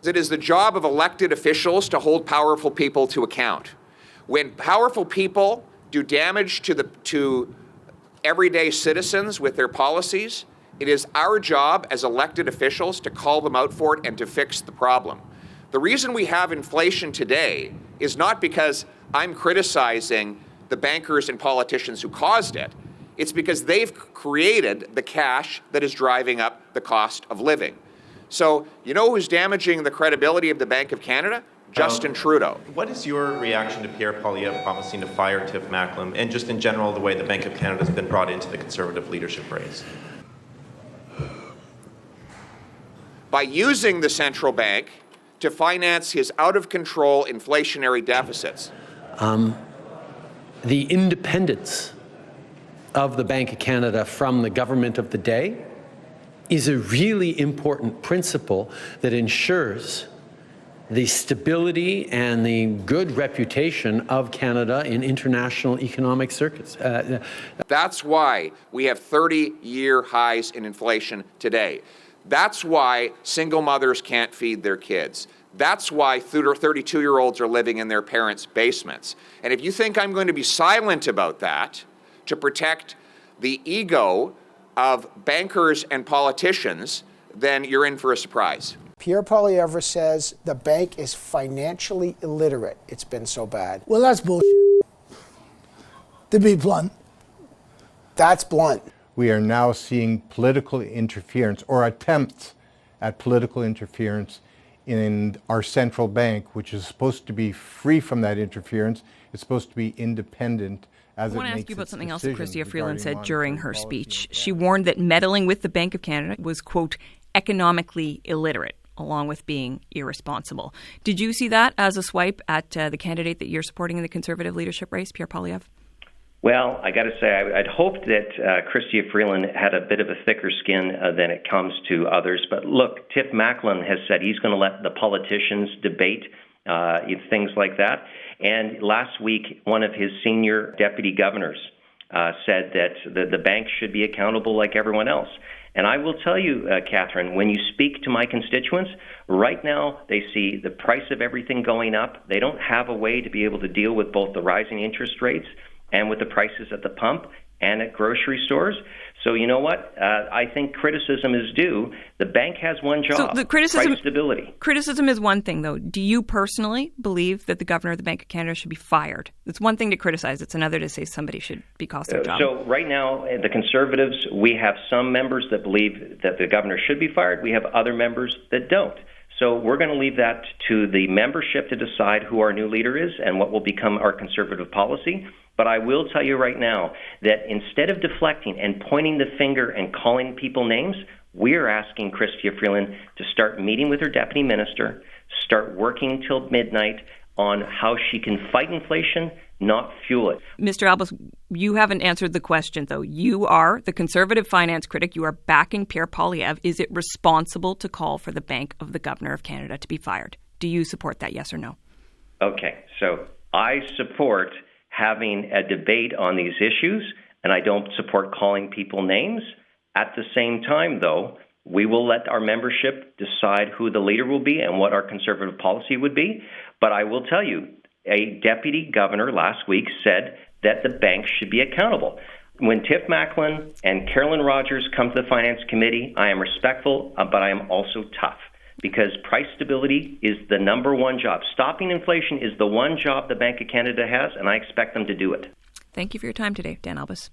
It is the job of elected officials to hold powerful people to account. When powerful people do damage to everyday citizens with their policies, it is our job as elected officials to call them out for it and to fix the problem. The reason we have inflation today is not because I'm criticizing the bankers and politicians who caused it. It's because they've created the cash that is driving up the cost of living. So, you know who's damaging the credibility of the Bank of Canada? Justin Trudeau. What is your reaction to Pierre Poilievre promising to fire Tiff Macklem, and just in general the way the Bank of Canada has been brought into the Conservative leadership race? By using the central bank to finance his out-of-control inflationary deficits. The independence of the Bank of Canada from the government of the day is a really important principle that ensures the stability and the good reputation of Canada in international economic circuits. That's why we have 30-year highs in inflation today. That's why single mothers can't feed their kids. That's why 32-year-olds are living in their parents' basements. And if you think I'm going to be silent about that to protect the ego of bankers and politicians, then you're in for a surprise. Pierre Poilievre says the bank is financially illiterate. It's been so bad. Well, that's bullshit. To be blunt. That's blunt. We are now seeing political interference or attempts at political interference in our central bank, which is supposed to be free from that interference. It's supposed to be independent. I want to ask you about something else that Chrystia Freeland said during her speech. She warned that meddling with the Bank of Canada was, quote, economically illiterate, along with being irresponsible. Did you see that as a swipe at the candidate that you're supporting in the Conservative leadership race, Pierre Poilievre? Well, I got to say, I'd hoped that Chrystia Freeland had a bit of a thicker skin than it comes to others. But look, Tiff Macklem has said he's going to let the politicians debate things like that. And last week, one of his senior deputy governors said that the bank should be accountable like everyone else. And I will tell you, Catherine, when you speak to my constituents, right now they see the price of everything going up. They don't have a way to be able to deal with both the rising interest rates and with the prices at the pump and at grocery stores. So you know what? I think criticism is due. The bank has one job, so the criticism, price stability. Criticism is one thing, though. Do you personally believe that the governor of the Bank of Canada should be fired? It's one thing to criticize. It's another to say somebody should be cost their job. So right now, the Conservatives, we have some members that believe that the governor should be fired. We have other members that don't. So we're going to leave that to the membership to decide who our new leader is and what will become our Conservative policy. But I will tell you right now that instead of deflecting and pointing the finger and calling people names, we're asking Chrystia Freeland to start meeting with her deputy minister, start working till midnight on how she can fight inflation, not fuel it. Mr. Albus, you haven't answered the question, though. You are the Conservative finance critic. You are backing Pierre Poilievre. Is it responsible to call for the Bank of the Governor of Canada to be fired? Do you support that, yes or no? Okay, so I support having a debate on these issues, and I don't support calling people names. At the same time, though, we will let our membership decide who the leader will be and what our Conservative policy would be. But I will tell you, a deputy governor last week said that the bank should be accountable. When Tiff Macklem and Carolyn Rogers come to the Finance Committee, I am respectful, but I am also tough, because price stability is the number one job. Stopping inflation is the one job the Bank of Canada has, and I expect them to do it. Thank you for your time today, Dan Albus.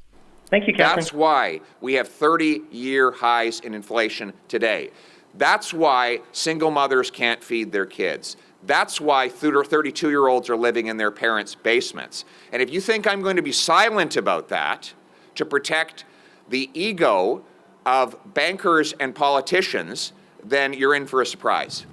Thank you, Catherine. That's why we have 30-year highs in inflation today. That's why single mothers can't feed their kids. That's why 32-year-olds are living in their parents' basements. And if you think I'm going to be silent about that to protect the ego of bankers and politicians, then you're in for a surprise.